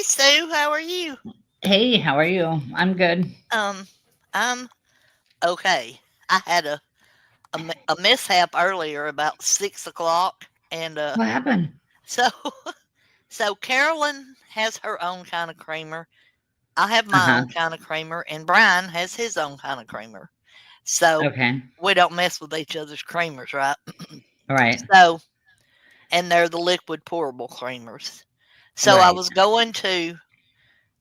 Hey Sue, how are you? Hey, how are you? I'm good. Um, I'm okay. I had a mishap earlier about 6 o'clock, and What happened? so so Carolyn has her own kind of creamer. I have my Uh-huh. own kind of creamer, and Brian has his own kind of creamer. So Okay. we don't mess with each other's creamers, right? All right. So and they're the liquid pourable creamers. So I Right. was going to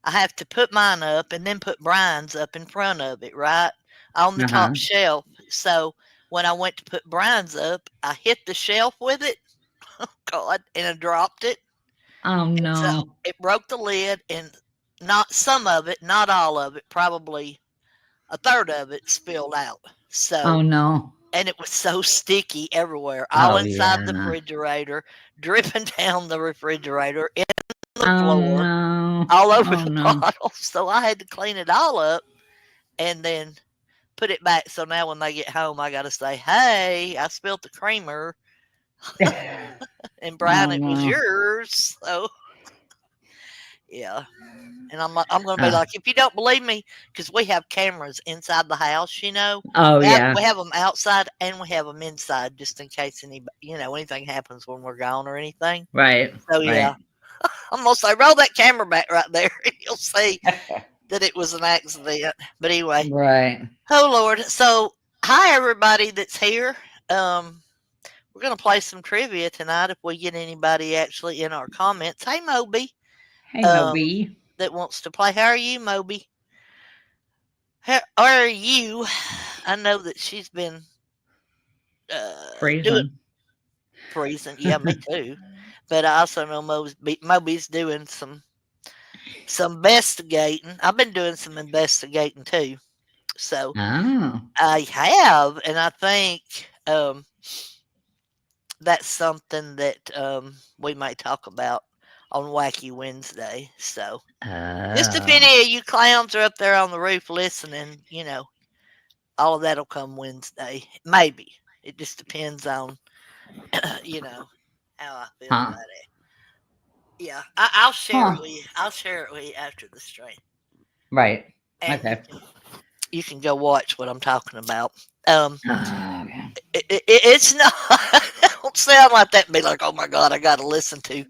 I have to put mine up and then put Brian's up in front of it, right? On the top Uh-huh. shelf. So when I went to put Brian's up, I hit the shelf with it, God, and I dropped it. Oh And so no. it broke the lid, and not some of it, not all of it, probably a third of it spilled out. Oh So, no. and it was so sticky everywhere, all Oh inside the yeah. refrigerator, dripping down the refrigerator, in the Oh floor, no. all over Oh the no. bottle. So I had to clean it all up and then put it back. So now when they get home, I got to say, "Hey, I spilled the creamer, and Brian, Oh it was no. yours." So yeah, and I'm going to be Uh, like, if you don't believe me, because we have cameras inside the house, oh we yeah. have them outside and we have them inside just in case anything happens when we're gone or anything. Right. So yeah, Right. I'm gonna say roll that camera back right there, and you'll see that it was an accident. But anyway, Right. oh Lord. So hi everybody that's here. Um, we're gonna play some trivia tonight if we get anybody actually in our comments. Hey Moby, Hey um, Moby. that wants to play. How are you, Moby? How are you? I know that she's been doing Freezing. freezing. Yeah, me too. But I also know Moby's doing some investigating. I've been doing some investigating too. So Oh. I have, and I think that's something that we might talk about on Wacky Wednesday. So just if Oh. any of you clowns are up there on the roof listening, all of that'll come Wednesday. Maybe it just depends on you know how I feel Huh. about it. Yeah, I'll share Huh. it with you. I'll share it with you after the stream, Right. and you Okay. can you can go watch what I'm talking about. Um, Okay. it's not. Don't sound like that and be like, oh my god, I got to listen to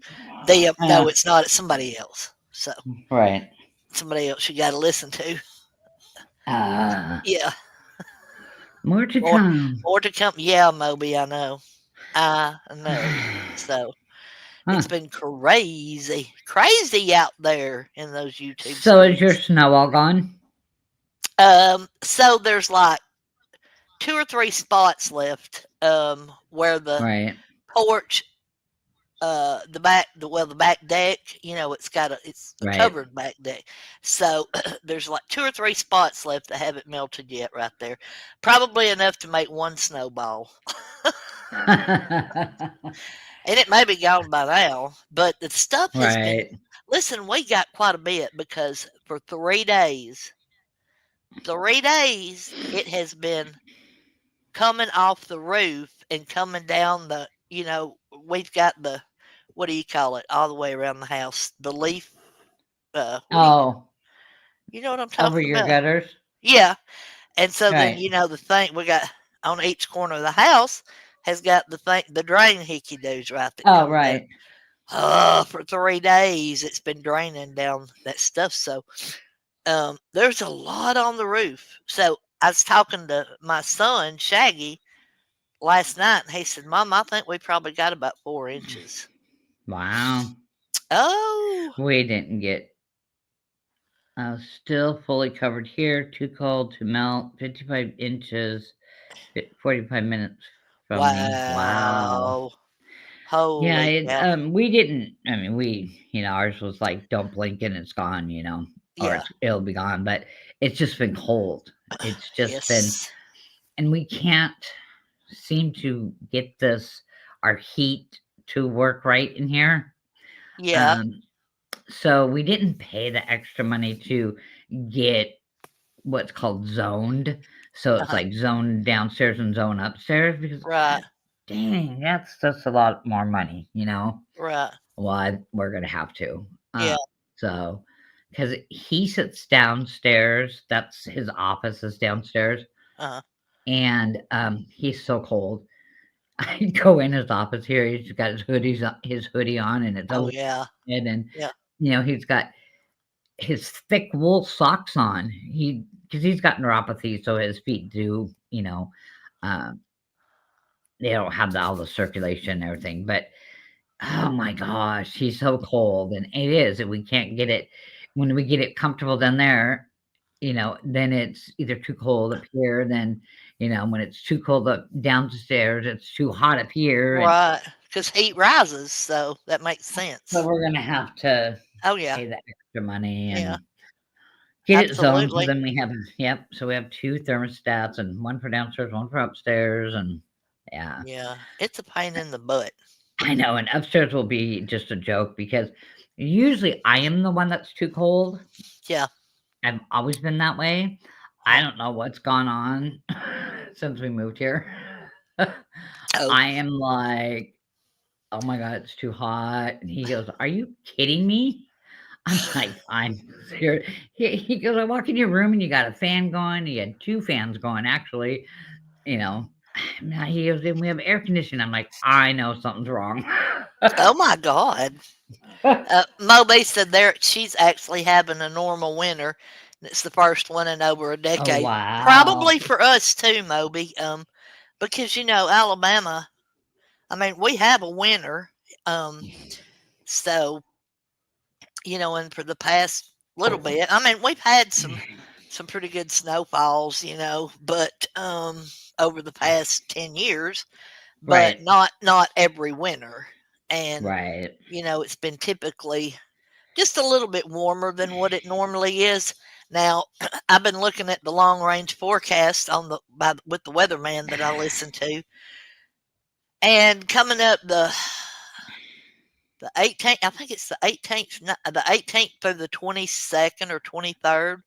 them. No, Uh, it's not. It's somebody else. So right. somebody else you got to listen to. Uh, Yeah, more to more come. more to come. Yeah, Moby, I know. I know. So Huh. it's been crazy out there in those YouTube So is your streets. snow all gone? So there's like two or three spots left. Where the Right. porch the back deck, it's a Right. covered back deck. So there's like two or three spots left that haven't melted yet right there. Probably enough to make one snowball. And it may be gone by now, but the stuff has been right. listen, we got quite a bit because for 3 days it has been coming off the roof and coming down we've got the what do you call it all the way around the house, the leaf, what do Oh, you know what I'm over talking your about? gutters? Yeah. And so then Right. the thing we got on each corner of the house has got the drain hickey doos, right, that Oh, come down. right. For 3 days it's been draining down that stuff. So there's a lot on the roof. So I was talking to my son Shaggy last night, and he said, "Mom, I think we probably got about 4 inches." Wow. Oh, We didn't get still fully covered here. Too cold to melt. 55 inches. 45 minutes from me. Wow. wow. Yeah, Holy cow. we didn't. I mean, ours was like, don't blink and it's gone, or Yeah. it'll be gone. But it's just been cold. It's just been, Yes. and we can't seem to get our heat to work right in here. Yeah. Um, so we didn't pay the extra money to get what's called zoned. So it's Uh-huh. like zone downstairs and zone upstairs because Right. dang, that's just a lot more money, Right. Well, we're gonna have to. Yeah. So, because he sits downstairs, that's his office is downstairs, Uh-huh. and he's so cold. I go in his office here. He's got his hoodie on, and it's Oh, over yeah. his head, and Yeah. he's got his thick wool socks on. Because he's got neuropathy, so his feet do, uh, they don't have all the circulation and everything. But oh my gosh, he's so cold, and it is, and we can't get it when we get it comfortable down there, then it's either too cold up here, then, when it's too cold up downstairs, it's too hot up here, and Right. Because heat rises, so that makes so sense. we're gonna have to Oh, yeah. pay the extra money Yeah. and get it zoned. So Absolutely. then we have, yep. So we have two thermostats, and one for downstairs, one for upstairs, and yeah, Yeah. It's a pain in the butt. I know. And upstairs will be just a joke because usually I am the one that's too cold. Yeah. I've always been that way. I Uh-huh. don't know what's gone on since we moved here. Oh. I am like, oh my god, it's too hot. And he goes, "Are you kidding me?" I'm like, "I'm serious." He goes, "I walk in your room and you got a fan going. You had two fans going, actually. You know." Now he goes, "And we have air conditioning." I'm like, "I know something's wrong." Oh, my God. Moby said there she's actually having a normal winter. And it's the first one in over a Oh decade. wow! Probably for us too, Moby. Because Alabama. I mean, we have a winter. Um, so and for the past little bit, I mean, we've had some pretty good snowfalls, but over the past 10 years, but Right, not every winter, and right. it's been typically just a little bit warmer than what it normally is. Now, I've been looking at the long range forecast with the weatherman that I listen to, and coming up the 18th, I think it's the 18th through the 22nd or 23rd.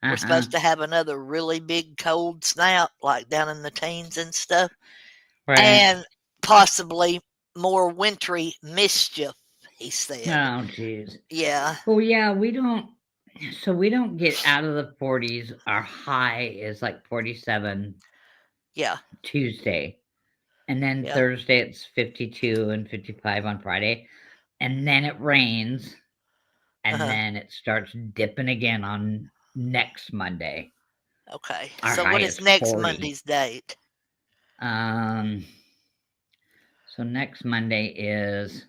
We're Uh-huh. supposed to have another really big cold snap, like down in the teens and stuff, Right. and possibly more wintry mischief. He said, Oh, jeez. "Yeah, Well, yeah, we don't get out of the 40s. Our high is like 47 yeah, Tuesday, and then yeah, Thursday it's 52 and 55 on Friday, and then it rains, and uh-huh. then it starts dipping again on next Monday. Okay." Our So, high what is is next 40. Monday's date? Um, so next Monday is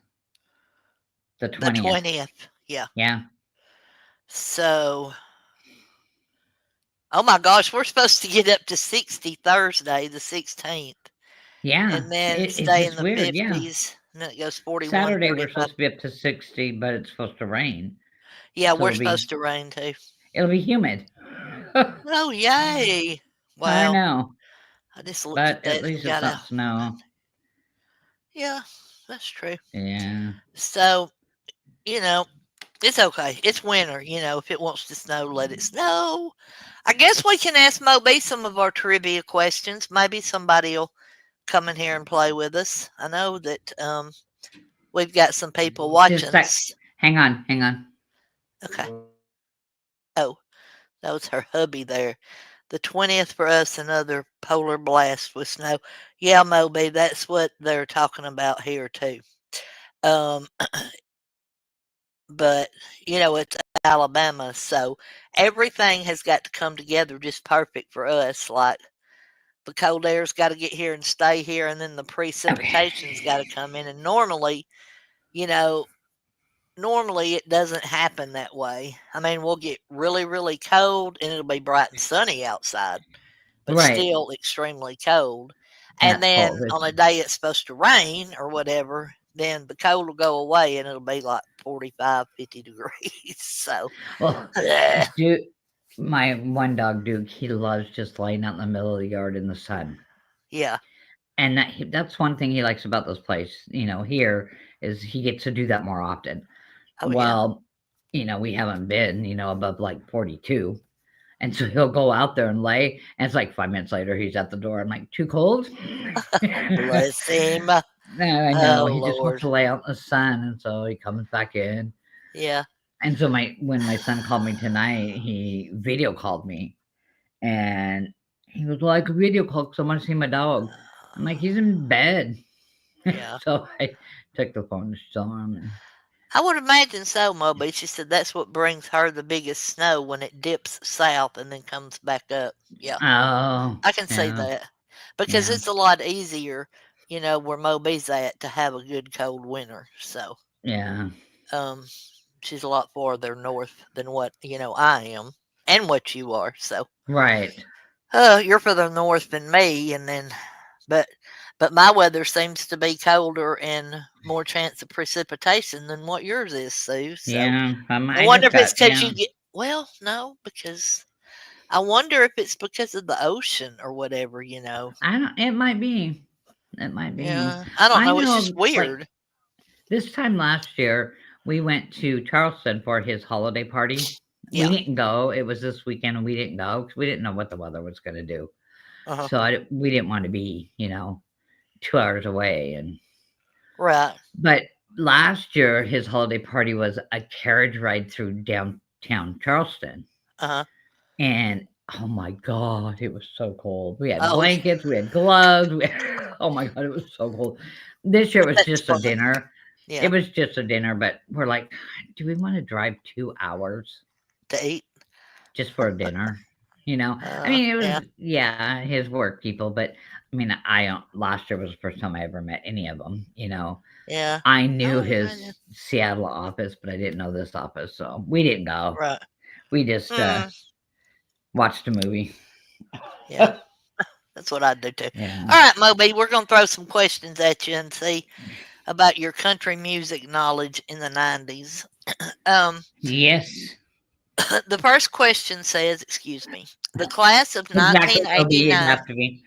the The 20th. 20th. Yeah. Yeah. So, oh my gosh, we're supposed to get up to 60 Thursday, the 16th. Yeah. And then It's stay in just the weird. Yeah. 50s, and then it goes 41, Saturday, we're 45. supposed to be up to 60, but it's supposed to rain. Yeah, So we're supposed to rain too. it'll be humid. Oh, yay. I Wow. know, I just looked at but at that and least it's got not out. snow. Yeah, that's true. Yeah. So, you know, it's okay. It's winter. If it wants to snow, let it snow. I guess we can ask Moby some of our trivia questions. Maybe somebody will come in here and play with us. I know that we've got some people Just a watching sec. us. Hang on, hang on. Okay. Oh, that was her hubby there. The 20th for us, another polar blast with snow. Yeah, Moby, that's what they're talking about here too. Um, but it's Alabama, so everything has got to come together just perfect for us. Like the cold air's got to get here and stay here, and then the Okay. precipitation's got to come in. And you know, normally it doesn't happen that way. I mean, we'll get really, really cold, and it'll be bright and sunny outside, but Right. still extremely cold. Yeah, And it's then cold. on a day it's supposed to rain or whatever, then the cold will go away and it'll be like 45, 50 degrees. So, Well, eh, Duke, my one dog, Duke, he loves just laying out in the middle of the yard in the sun. yeah. And that's one thing he likes about this place, here, is he gets to do that more often. Oh, yeah. Well, we haven't been, above like 42. And so he'll go out there and lay, and it's like 5 minutes later, he's at the door. I'm like, too cold? Bless him. No, I know. Oh, He just wants Lord. to lay out in the sun. And so he comes back in. Yeah. And so when my son called me tonight, he video called me, and he was like, "Video call 'cause I wanna see my dog." I'm like, "He's in bed." Yeah. So I took the phone to show him, and I would imagine so, Moby. She said that's what brings her the biggest snow when it dips south and then comes back up. Yeah, oh, I can see yeah, that because yeah, it's a lot easier, where Moby's at to have a good cold winter. So, yeah, um, she's a lot farther north than what, I am and what you are. So, right. you're further north than me, and then, but, but my weather seems to be colder and more chance of precipitation than what yours is, Sue. So, Yeah, I I wonder get if it's that, because yeah. you get well, no, because I wonder if it's because of the ocean or whatever. I don't it might be. It might be. Yeah, I don't I know, it's just know, like, weird. this time last year, we went to Charleston for his holiday party. We Yeah, didn't go, it was this weekend, and we didn't go because we didn't know what the weather was gonna do. uh-huh, So we didn't wanna be, 2 hours away, right, but last year, his holiday party was a carriage ride through downtown Charleston, uh-huh. and, oh my god, it was so cold. We had Oh, blankets, we had gloves, oh my god, it was so cold. This year, it was that's just a fun. dinner. It Yeah, was just a dinner, but we're like, "Do we wanna drive 2 hours to eat. just for a dinner?" I mean, it Yeah, was yeah, his work people, but, I mean, I don't last year was the first time I ever met any of them. yeah. I I knew would his imagine. Seattle office, but I didn't know this office, so we didn't go. Right. We just, Mm, watched a movie. yeah, that's what I'd do too. Yeah. All right, Moby, we're gonna throw some questions at you and see about your country music knowledge in the 90s. Um, Yes. the first question says, excuse me, the class of Exactly, Toby, it'd 1989. have to be.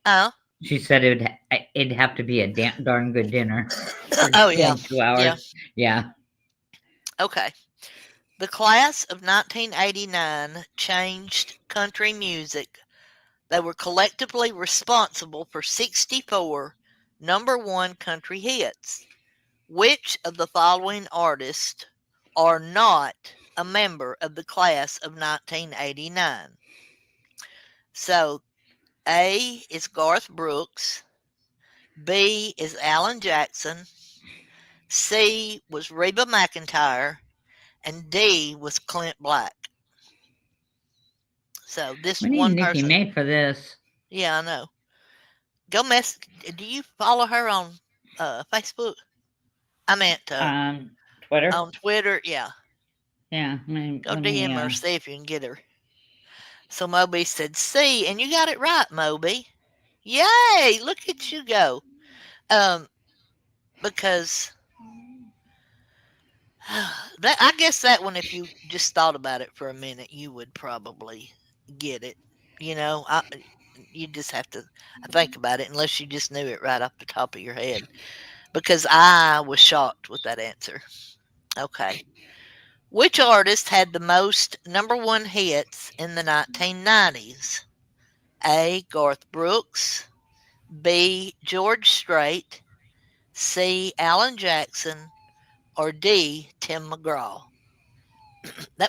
Oh, She said it'd have to be a darn good dinner for oh yeah, going 2 yeah. hours. Yeah. Okay. The class of 1989 changed country music. They were collectively responsible for 64 number one country hits. Which of the following artists are not a member of the class of 1989? So, A is Garth Brooks, B is Alan Jackson, C was Reba McEntire, and D was Clint Black. So, this We need one Nikki person, May for this. yeah, I know. Go mess. Do you follow her on Facebook? I meant Twitter? on Twitter. Yeah, Yeah, go let me, DM her, see if you can get her. So Moby said C, and you got it right, Moby. Yay! Look at you go. Um, because that I guess that one, if you just thought about it for a minute, you would probably get it. You just have to think about it, unless you just knew it right off the top of your head. Because I was shocked with that answer. Okay. Which artist had the most number one hits in the 1990s? A. Garth Brooks, B. George Strait, C. Alan Jackson, or D. Tim McGraw?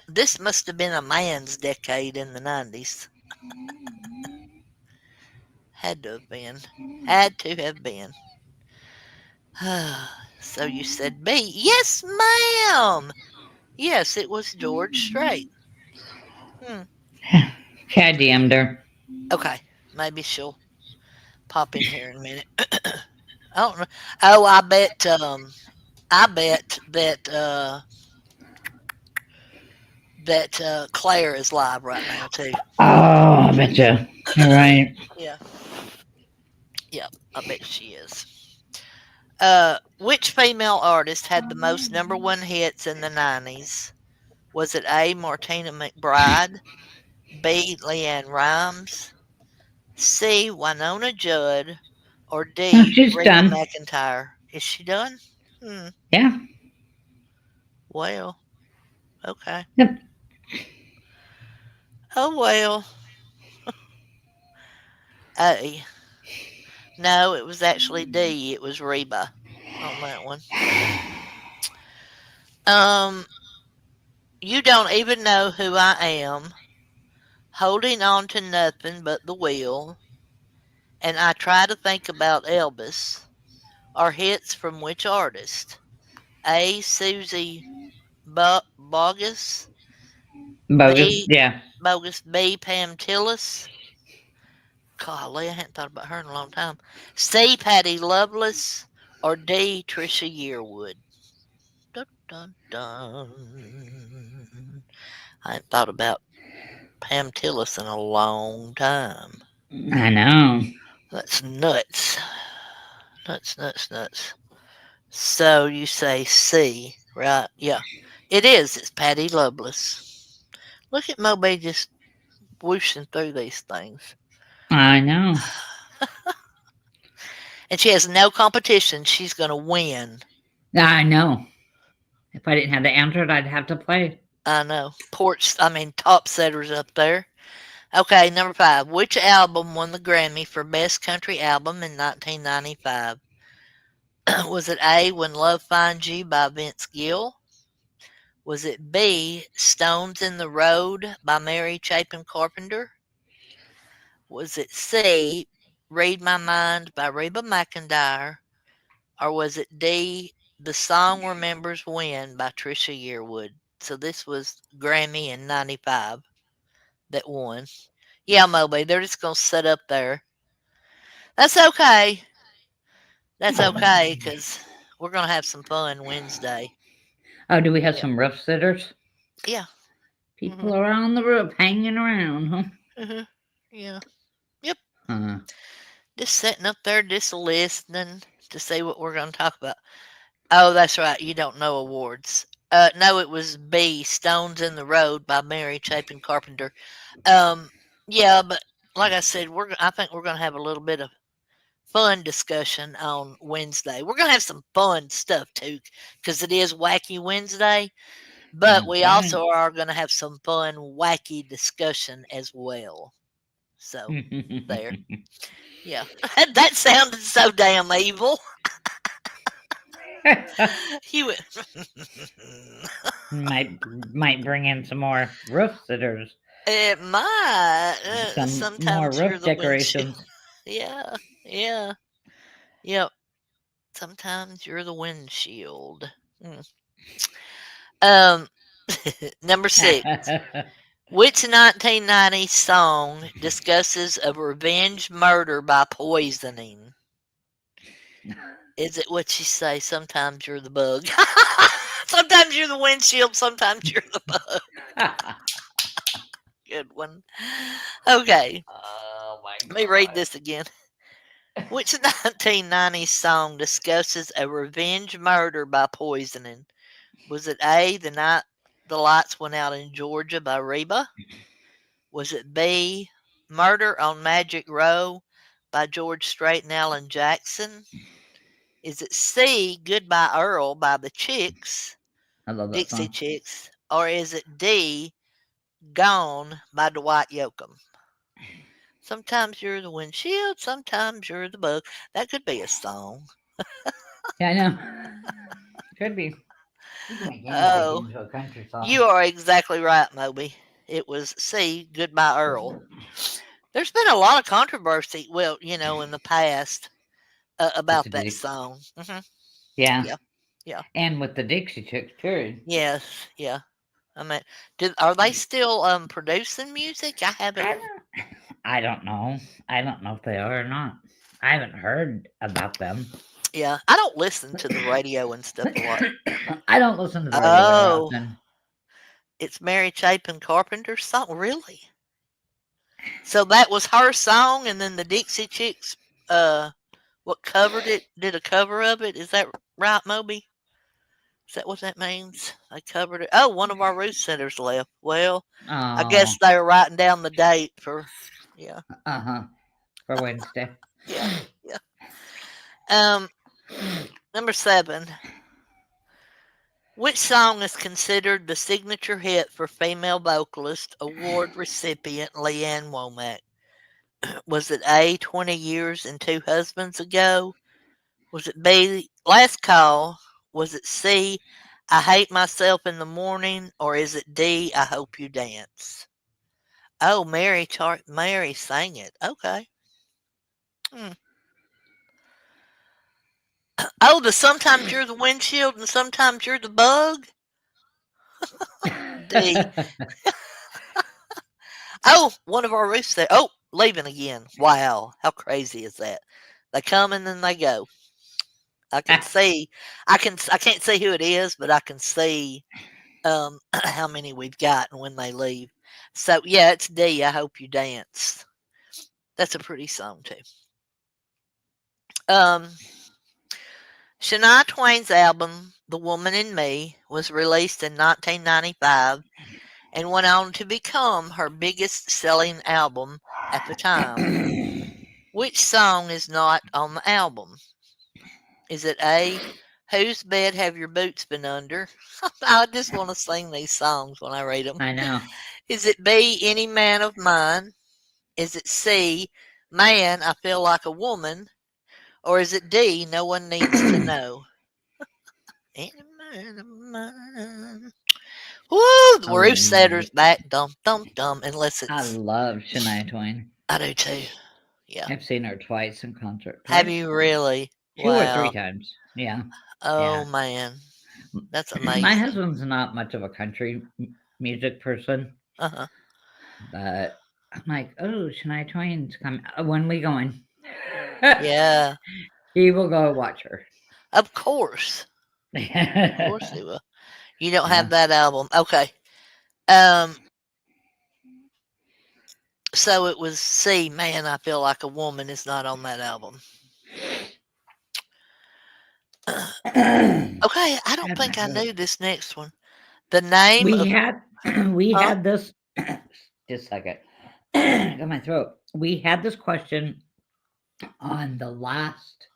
This must have been a man's decade in the 90s. Had to have been. Had to have been. So you said B. Yes, ma'am. Yes, it was George Strait. Hmm. okay, I DM'd her. Okay. Maybe she'll pop in here in a minute. I don't know. Oh, I bet that Claire is live right now too. Oh, I betcha. You're right. Yeah, yeah, I bet she is. Which female artist had the most number one hits in the 90s? Was it A. Martina McBride, B. Leanne Rimes, C. Winona Judd, or Oh, D. she's Reba done. McEntire? Is she done? Hmm. Yeah. Well, okay. Yep. Oh well. A. No, it was actually D. It was Reba on that one. Um, You don't even know who I am, holding on to nothing but the wheel, and I try to think about Elvis, or hits from which artist? A. Susie Bogus, Bogus. B. Yeah. Bogus, B. Pam Tillis. Golly, I hadn't thought about her in a long time. C. Patty Loveless, or D. Trisha Yearwood. Dun, dun, dun. I hadn't thought about Pam Tillis in a long time. I know. That's nuts. Nuts, nuts, nuts. So you say C, right? Yeah. It is. It's Patty Loveless. Look at Moby just whooshing through these things. I know. And she has no competition. She's going to win. I know. If I didn't have the Android, I'd have to play. I know. Top setters up there. Okay, number 5. Which album won the Grammy for Best Country Album in 1995? Was it A, When Love Finds You by Vince Gill? Was it B, Stones in the Road by Mary Chapin Carpenter? Was it C, Read My Mind by Reba McEntire? Or was it D, The Song Remembers When by Trisha Yearwood? So this was Grammy in 95 that won. Yeah, Moby, they're just going to sit up there. That's okay. That's okay because we're going to have some fun Wednesday. Oh, do we have Yeah. some roof sitters? Yeah. Hmm. People are on the roof hanging around, huh? Hmm. Yeah. Yep. Uh, Just sitting up there, just listening to see what we're going to talk about. Oh, that's right. You don't know awards. No, it was B, Stones in the Road by Mary Chapin Carpenter. Um, yeah, but like I said, I think we're going to have a little bit of fun discussion on Wednesday. We're going to have some fun stuff too, because it is Wacky Wednesday. But that's we right. also are going to have some fun, wacky discussion as well. So there, yeah, that sounded so damn evil. You went, might bring in some more roof sitters, it might. some more Sometimes you're roof the windshield. decorations. Yeah, yeah, yep. Sometimes you're the windshield. Mm. Um, number 6. Which 1990 song discusses a revenge murder by poisoning? Is it what you say? Sometimes you're the bug. Sometimes you're the windshield. Sometimes you're the bug. Good one. Okay, Oh my let me read this again. Which 1990 song discusses a revenge murder by poisoning? Was it A, The Night the Lights Went Out in Georgia by Reba? Was it B, Murder on Magic Row by George Strait and Alan Jackson? Is it C, Goodbye Earl by the Chicks, I love that Dixie song. Chicks? Or is it D, Gone by Dwight Yoakam? Sometimes you're the windshield, sometimes you're the bug. That could be a song. Yeah, I know. Could be. You can make anything Oh, into a country song. you are exactly right, Moby. It was C, Goodbye Earl. There's been a lot of controversy, well, in the past With the about that Dixie. song. Yeah, Yeah, yeah, and with the Dixie Chicks, period. yes, yeah. I mean, are they still producing music? I haven't. I don't, I don't know. I don't know if they are or not. I haven't heard about them. Yeah, I don't listen to the radio and stuff a lot. I don't listen to the radio very Oh, often. it's Mary Chapin Carpenter's song, really? So that was her song, and then the Dixie Chicks, uh, what covered it, did a cover of it. Is that right, Moby? Is that what that means? They covered it. Oh, one of our Ruth centers left. Well, I Oh, guess they were writing down the date for. Yeah, uh-huh. For Wednesday. yeah, yeah. Um, number 7. Which song is considered the signature hit for female vocalist award recipient Leanne Womack? Was it A, 20 Years and Two Husbands Ago? Was it B, Last Call? Was it C, I hate myself in the morning, or is it D, I hope you dance? Oh, Mary sang it. Okay. Hmm. Oh, the sometimes you're the windshield and sometimes you're the bug? D. Oh, one of our roofs there. Oh, leaving again. Wow. How crazy is that? They come and then they go. I can see. I can't see who it is, but I can see how many we've got and when they leave. So yeah, it's D. I hope you dance. That's a pretty song too. Um, Shania Twain's album "The Woman in Me" was released in 1995 and went on to become her biggest-selling album at the time. Which song is not on the album? Is it A, "Whose Bed Have Your Boots Been Under"? I just want to sing these songs when I read them. I know. Is it B, "Any Man of Mine"? Is it C, "Man, I Feel Like a Woman"? Or is it D, "No One Needs to Know"? Any man of mine. Woo! The I roof love setter's back. Dum, dum, dum. Unless I it's. love Shania Twain. I do too. Yeah. I've seen her twice in concert. Have Twice? you really? 2 or 3 Wow. times. Yeah, Oh, yeah. man. That's My amazing. husband's not much of a country music person, Uh huh. but I'm like, "Oh, Shania Twain's coming. When we going?" Yeah. He will go watch her. Of course. Of course Yeah. they will. You don't have that album. Okay. So it was C, "Man, I Feel Like a Woman" is not on that album. Okay, I don't Got my think I throat. knew this next one. The name We of. had we Huh? had this just a second. Got my throat. We had this question on the last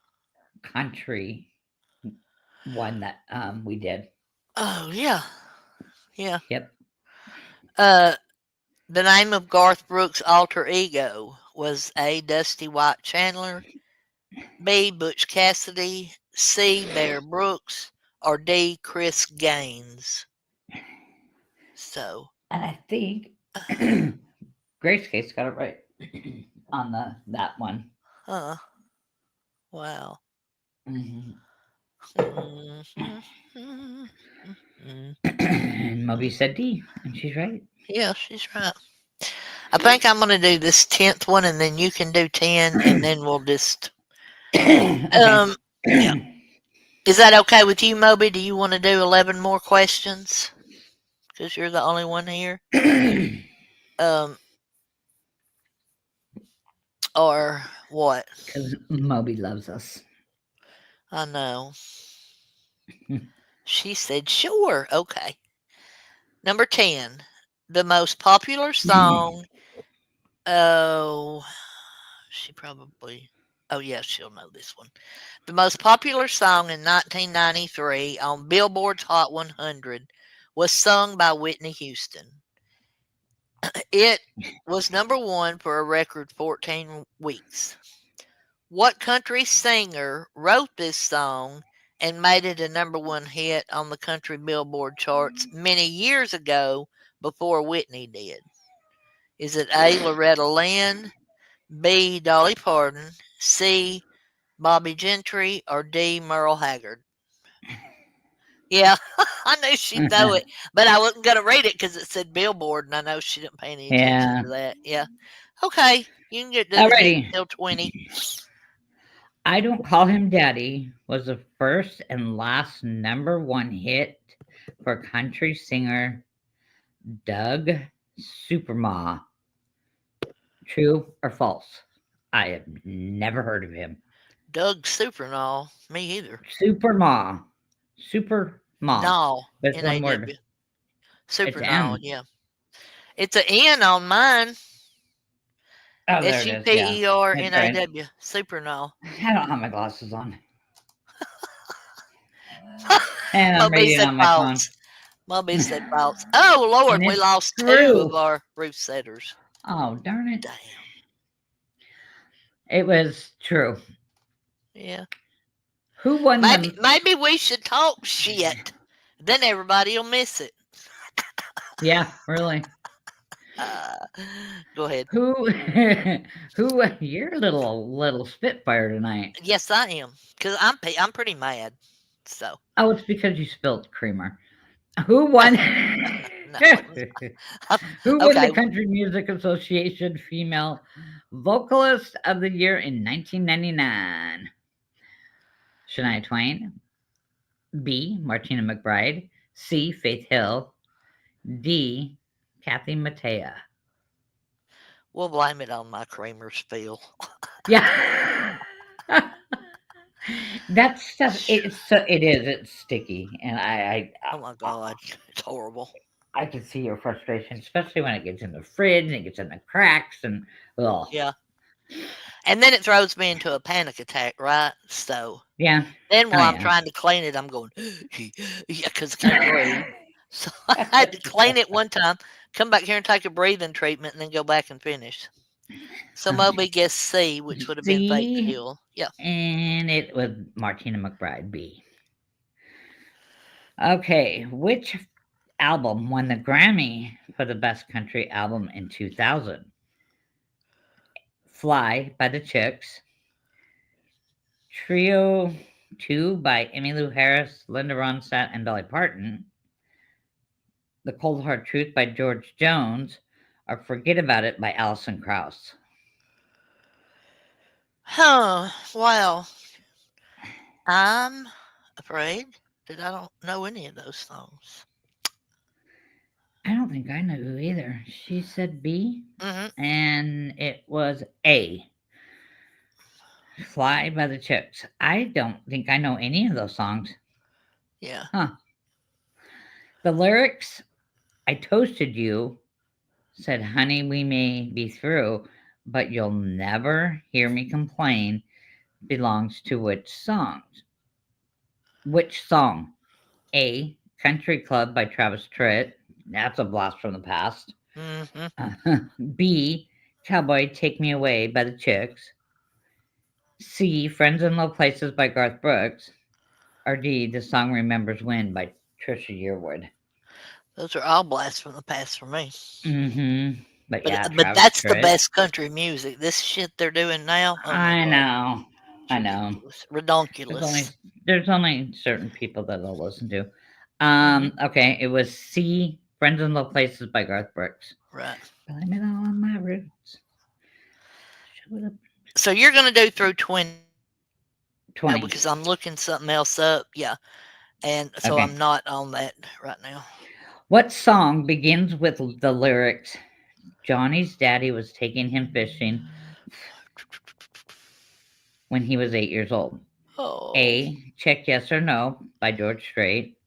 country one that we did. Oh, yeah. Yeah. Yep. Uh, the name of Garth Brooks' alter ego was A, Dusty White Chandler, B, Butch Cassidy, C, Bear Brooks, or D, Chris Gaines. So, And I think Grace Case got it right on the that one. huh. Wow. Mhm. Mhm. And Moby said D, and she's right. Yeah, she's right. I think I'm gonna do this 10th one, and then you can do 10, and then we'll just. Okay. Um, yeah. Is that okay with you, Moby? Do you want to do 11 more questions? Because you're the only one here. Um, or what? Because Moby loves us. I know. She said, sure. Okay. Number 10. The most popular song. Oh, she probably. Oh, yeah, she'll know this one. The most popular song in 1993 on Billboard's Hot 100 was sung by Whitney Houston. It was number one for a record 14 weeks. What country singer wrote this song and made it a number one hit on the country Billboard charts many years ago before Whitney did? Is it A, Loretta Lynn, B, Dolly Parton, C, Bobby Gentry, or D, Merle Haggard? Yeah, I knew she'd know it, but I wasn't going to read it because it said Billboard, and I know she didn't pay any attention Yeah. to that. Yeah. Okay, you can get to the hit Alrighty. till 20. I Don't Call Him Daddy was the first and last number one hit for country singer Doug Superma. True or false? I have never heard of him. Doug Supernall, me either. Superma. Superma. Null, That's one word. N-A-W. It's Supernall, M. yeah. It's a N on mine. Oh, there it is. Yeah. That's right. Supernall. Supernall. I don't have my glasses on. And I'm Moby reading said on my phone. false. Moby said false. Oh, Lord, And we it's lost two of true. our roof setters. Oh, darn it. Damn. It was true. Yeah. Who won Maybe the maybe we should talk shit Then everybody will miss it. Yeah, really. Uh, Go ahead. Who you're a little spitfire tonight. Yes, I am, cause I'm pretty mad. So Oh, it's because you spilled creamer. Who won no, it was Who won the okay. Country Music Association Female Vocalist of the Year in 1999? Shania Twain, B. Martina McBride, C. Faith Hill, D. Kathy Mattea. We'll blame it on my creamer spill. Yeah. That stuff it is, it's sticky, and Oh my god, it's horrible. I can see your frustration, especially when it gets in the fridge and it gets in the cracks and oh Yeah, and then it throws me into a panic attack, right? So yeah. then Oh while I'm yeah. trying to clean it, I'm going, yeah, because I can't breathe. So I had to clean it one time, come back here and take a breathing treatment, and then go back and finish. So Moby guessed C, which would have been Faith C, Hill. Yeah. and it was Martina McBride. B. Okay, which album won the Grammy for the best country album in 2000? Fly by the Chicks, Trio 2 by Emmylou Harris, Linda Ronstadt, and Dolly Parton, The Cold Hard Truth by George Jones, or Forget About It by Alison Krauss. Huh. Well, I'm afraid that I don't know any of those songs. I don't think I know either. She said B, Hmm. and it was A. Fly by the Chicks. I don't think I know any of those songs. Yeah. Huh. The lyrics, I toasted you, said, honey, we may be through, but you'll never hear me complain, belongs to which songs? Which song? A. Country Club by Travis Tritt. That's a blast from the past. Hmm. B. Cowboy Take Me Away by the Chicks. C. Friends in Low Places by Garth Brooks. Or D. The Song Remembers When by Trisha Yearwood. Those are all blasts from the past for me. Mm-hmm. But yeah, But Travis that's the Tritt. best country music. This shit they're doing now, oh my I god, know. it's I know. ridiculous, There's only redonkulous. there's only certain people that I'll listen to. Hmm. Okay, it was C. Friends in Low Places by Garth Brooks. Right. Blame it on my roots. Shut up. So you're gonna do through 20 now 20. because I'm looking something else up. Yeah, and so Okay. I'm not on that right now. What song begins with the lyrics, Johnny's daddy was taking him fishing when he was 8 years old? Oh, A. Check Yes or No by George Strait.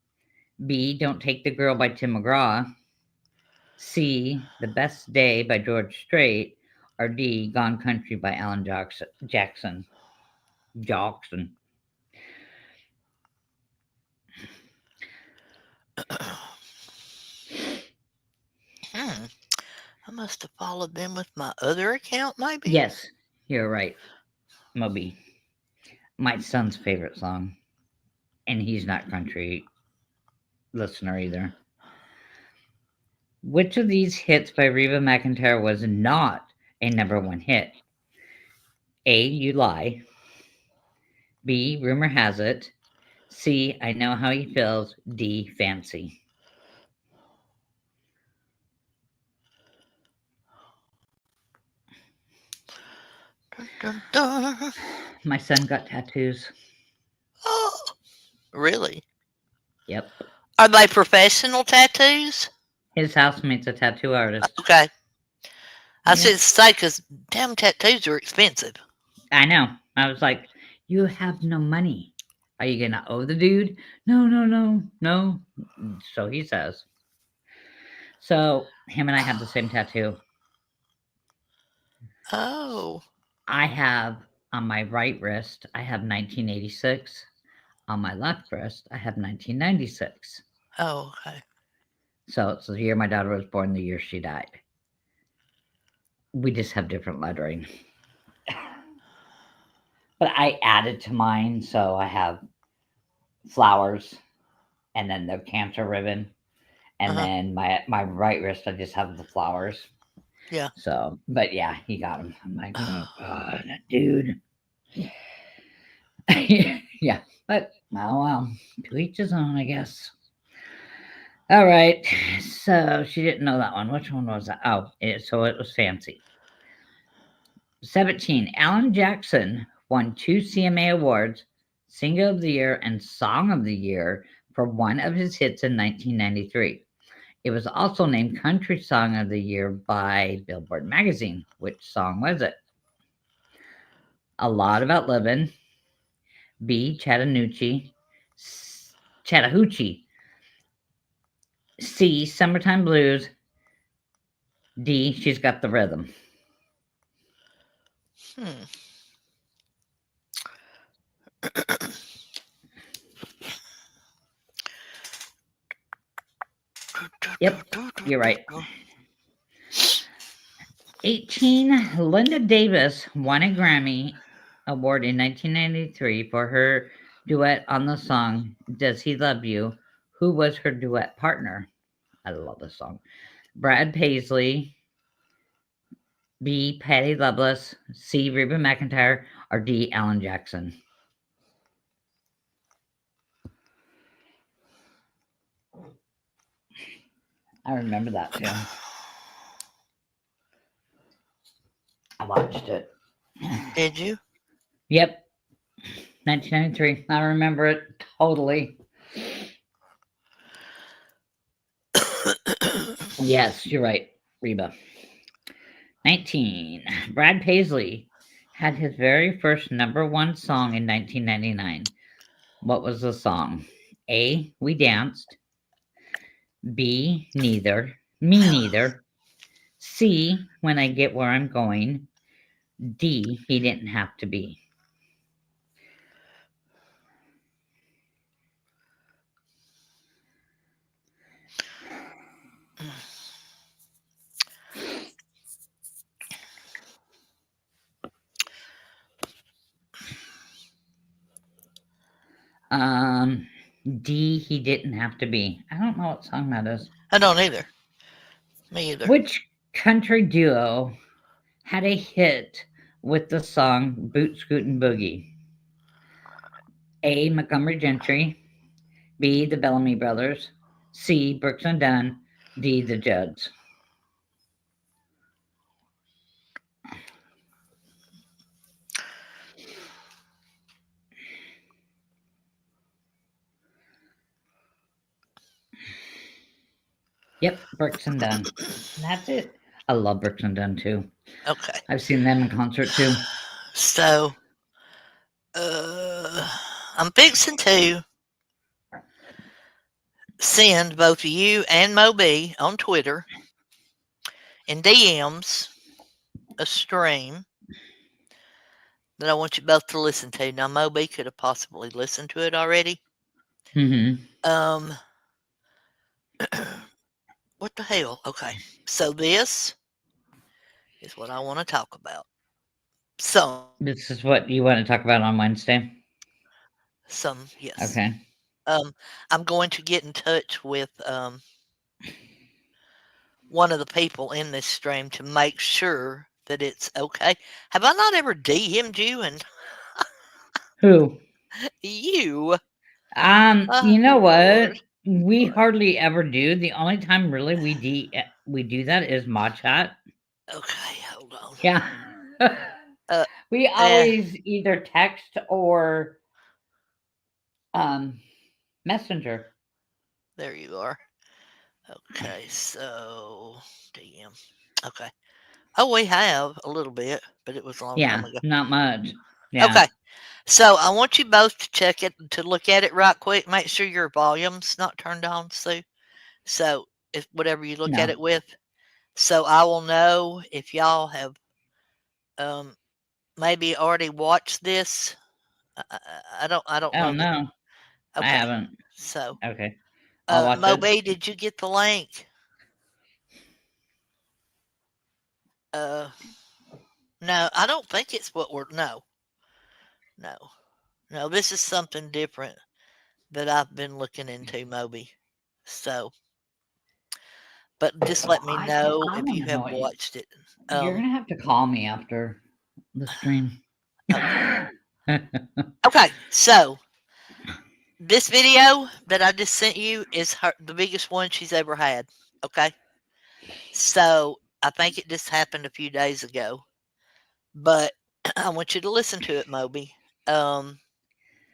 B. Don't Take the Girl by Tim McGraw. C. The Best Day by George Strait. Or D. Gone Country by Alan Jackson. Jackson. hmm. I must have followed them with my other account, maybe. Yes, you're right, Moby. My son's favorite song. And he's not country listener either. Which of these hits by Reba McEntire was not a number one hit? A. You Lie. B. Rumor Has It. C. I Know How He Feels. D. Fancy. Dun, dun, dun. My son got tattoos. Oh, really? Yep. Are they professional tattoos? His housemate's a tattoo artist. Okay. I Yep. should say because damn tattoos are expensive. I know. I was like, you have no money. Are you going to owe the dude? No, no, no, no. So he says. So him and I have the same tattoo. Oh, I have on my right wrist, I have 1986. On my left wrist, I have 1996. oh, okay. So it's the year my daughter was born, the year she died. We just have different lettering. But I added to mine, so I have flowers and then the cancer ribbon, and Uh-huh. then my right wrist I just have the flowers. Yeah. So, but yeah, he got him. I'm like, oh god, dude. Yeah, but oh well, to each his own, I guess. All right, so she didn't know that one. Which one was that? Oh, so it was fancy. 17. Alan Jackson won two CMA awards, Single of the Year and Song of the Year, for one of his hits in 1993. It was also named Country Song of the Year by Billboard magazine. Which song was it? A Lot About Livin', B. Chattahoochee, C. Summertime Blues, D. She's Got the Rhythm. Hmm. Yep, you're right. 18. Linda Davis won a Grammy Award in 1993 for her duet on the song Does He Love You? Who was her duet partner? I love this song. Brad Paisley, B. Patti Loveless, C. Reba McEntire, or D. Alan Jackson. I remember that too. I watched it. Did you? Yep, 1993. I remember it totally. Yes, you're right, Reba. 19. Brad Paisley had his very first number one song in 1999. What was the song? A. We Danced. B. Neither. Me Neither. C. When I Get Where I'm Going. D. He Didn't Have to Be. Um, D. He Didn't Have to Be. I don't know what song that is. I don't either. Me either. Which country duo had a hit with the song Boot Scootin' Boogie? A. Montgomery Gentry. B. The Bellamy Brothers. C. Brooks and Dunn. D. The Judds. Yep, Brooks and Dunn. That's it. I love Brooks and Dunn too. Okay. I've seen them in concert too. So, uh, I'm fixing to send both you and Moby on Twitter in DMs a stream that I want you both to listen to. Now, Moby could have possibly listened to it already. Mm-hmm. Um, what the hell? Okay. So, this is what I want to talk about. This is what you want to talk about on Wednesday? Yes. Okay. I'm going to get in touch with one of the people in this stream to make sure that it's okay. Have I not ever DM'd you and Who? you? You Oh know what? Lord. We Lord. hardly ever do. The only time really we do that is mod chat. Okay, hold on. Yeah. Uh, We eh, always either text or um messenger. there you are. Okay, so DM. Okay. Oh, we have a little bit, but it was a long Yeah, time ago. not much. Yeah. Okay, so I want you both to check it, to look at it right quick. Make sure your volume's not turned on, Sue. So if whatever you look at No. it with, so I will know if y'all have um, maybe already watched this. I don't Oh know that. no, I Okay, haven't. so Okay. I'll watch it. Moby, did you get the link? Uh, no, I don't think it's what we're. No, no, no. This is something different. that I've been looking into, Moby. So, but just let me know I if you wanna know have what watched it. you're Um, gonna have to call me after the stream. okay. Okay. So this video that I just sent you is the biggest one she's ever had. Okay. So I think it just happened a few days ago, but I want you to listen to it, Moby. Um,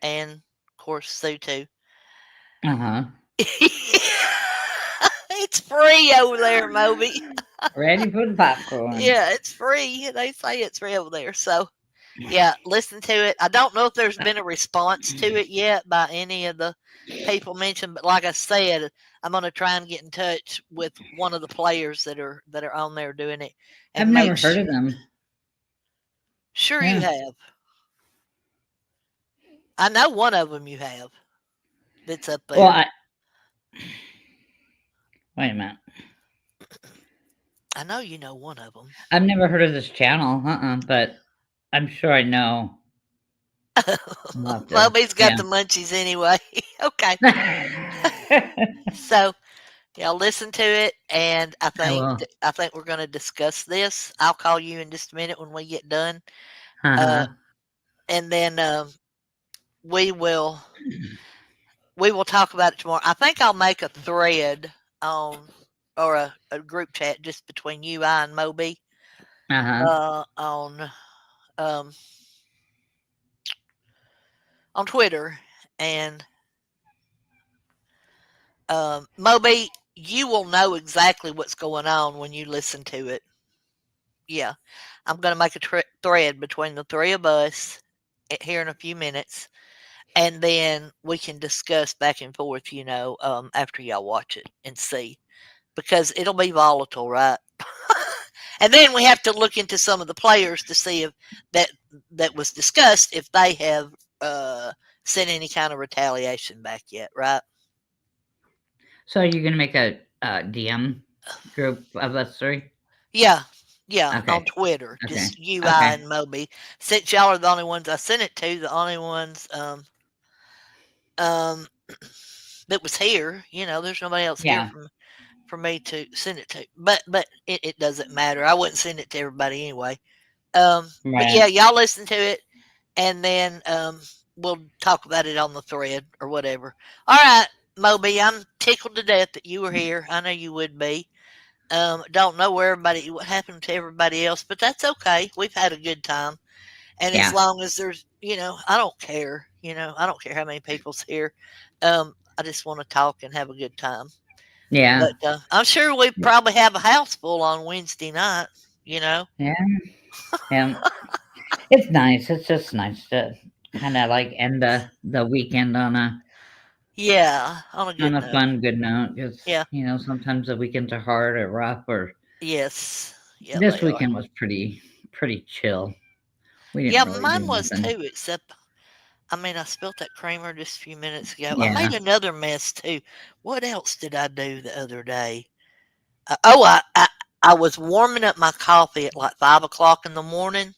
and of course Sue too. Uh-huh. It's free over there, Moby. Ready for the popcorn. Yeah, it's free. They say it's free over there. So yeah, listen to it. I don't know if there's been a response to it yet by any of the people mentioned, but like I said, I'm gonna try and get in touch with one of the players that are on there doing it I've and never make heard of them. sure you Yeah. have. I know one of them you have that's up Well, there. I wait a minute. I know you know one of them. I've never heard of this channel, but I'm sure I know. I'll have to Moby's got yeah. the munchies anyway. Okay, so yeah, listen to it, and I will. I think we're going to discuss this. I'll call you in just a minute when we get done, uh, Uh-huh. and then we will we will talk about it tomorrow. I think I'll make a thread on or a group chat just between you, I, and Moby Uh-huh. on um, on Twitter, and Moby, you will know exactly what's going on when you listen to it. Yeah, I'm going to make a thread between the three of us here in a few minutes, and then we can discuss back and forth, after y'all watch it and see, because it'll be volatile, right? And then we have to look into some of the players to see if that that was discussed, if they have uh, sent any kind of retaliation back yet, right? So you're gonna make a DM group of us three? Yeah, yeah, on Okay. Twitter, Okay. just you, I, Okay. and Moby. Since y'all are the only ones I sent it to, the only ones um that was here. There's nobody else here Yeah. for me to send it to. But it doesn't matter. I wouldn't send it to everybody anyway. But yeah, Right. y'all listen to it, and then we'll talk about it on the thread or whatever. All right, Moby, I'm tickled to death that you were here. I know you would be. Don't know where what happened to everybody else, but that's okay. We've had a good time, and as Yeah. long as there's, I don't care. I don't care how many people's here. I just want to talk and have a good time. Yeah. But I'm sure we probably have a house full on Wednesday night. You know. Yeah. Yeah. It's nice. It's just nice to kind of like end the weekend Yeah, on a on good a note. fun, good note. Because Yeah. sometimes the weekends are hard or rough. Or Yes. Yeah, this they are. weekend was pretty chill. We didn't Yeah, really do mine was nothing. too, except I mean, I spilled that creamer just a few minutes ago. I Yeah. made another mess too. What else did I do the other day? I was warming up my coffee at like 5 o'clock in the morning,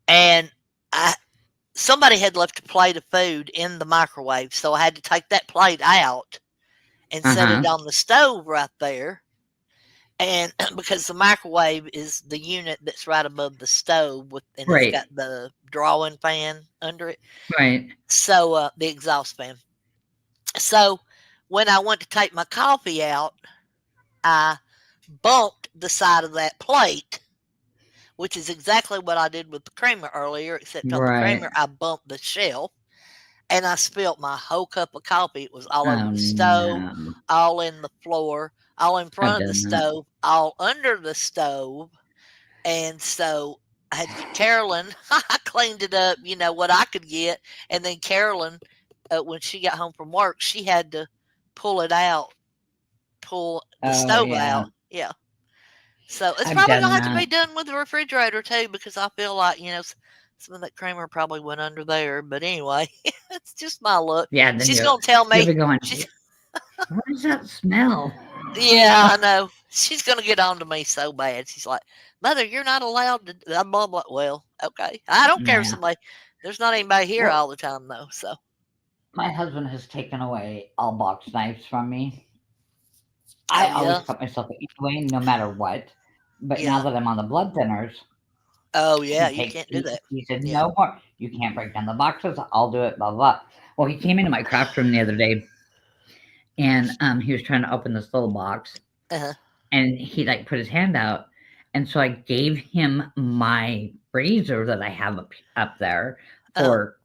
and I somebody had left a plate of food in the microwave, so I had to take that plate out and Uh set it huh. on the stove right there. And because the microwave is the unit that's right above the stove and it's Right. got the drawing fan under it. Right. So the exhaust fan. So when I went to take my coffee out, I bumped the side of that plate, which is exactly what I did with the creamer earlier, except on the Right. creamer I bumped the shelf and I spilled my whole cup of coffee. It was all over Oh the stove, no. all in the floor, all in I've front of the done that. stove, all under the stove. And so I had to get Carolyn. I cleaned it up, what I could get. And then Carolyn, when she got home from work, she had to pull it out, pull the Oh stove yeah. out. Yeah. So it's I've probably done gonna have to be that. done with the refrigerator too, because I feel like some of that creamer probably went under there. But anyway, it's just my luck. Yeah. Then She's gonna tell you'll me. be going. She's What is that smell? Yeah, I know. She's gonna get on to me so bad. She's like, "Mother, you're not allowed to." I'm like, "Well, okay. I don't care if Yeah. somebody. There's not anybody here Well, all the time though." So My husband has taken away all box knives from me. I Oh always yeah, cut myself anyway, no matter what. But now yeah. that I'm on the blood thinners, Oh yeah, he you takes can't do that. he said, Yeah. "No more. You can't break down the boxes. I'll do it." Blah blah. Well, he came into my craft room the other day, and he was trying to open this little box, Uh-huh. and he like put his hand out, and so I gave him my razor that I have up there Uh-huh. for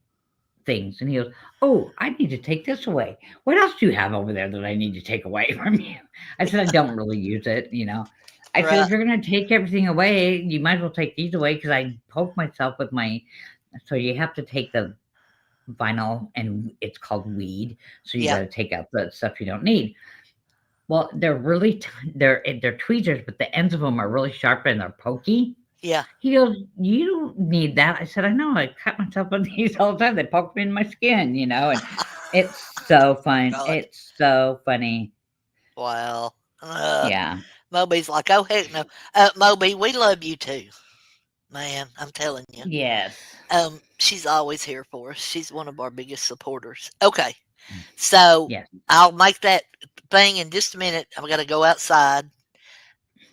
things, and he goes, "Oh, I need to take this away. What else do you have over there that I need to take away from you?" I said, "I don't really use it. I said, Right. "If you're gonna take everything away, you might as well take these away because I poke myself with my." So you have to take the vinyl, and it's called weed. So you Yeah. got to take out the stuff you don't need. Well, they're really they're tweezers, but the ends of them are really sharp and they're pokey. Yeah. He goes, "You don't need that." I said, "I know. I cut myself with these all the time. They poke me in my skin. And it's so fun. God. It's so funny. Wow. Yeah. Moby's like, oh heck no. Moby, we love you too, man. I'm telling you. Yes. She's always here for us. She's one of our biggest supporters. Okay, so Yes. I'll make that thing in just a minute. I'm gonna go outside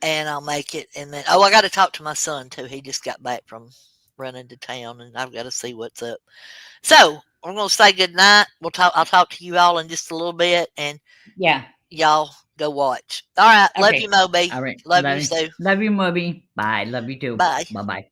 and I'll make it, and then I got to talk to my son too. He just got back from running to town, and I've got to see what's up. So we're gonna say good night. We'll talk. I'll talk to you all in just a little bit, and Yeah. y'all go watch. All right, love you, Okay. Moby. All right. Love you, Sue. Love you, Moby. Bye. Love you too. Bye. Bye bye.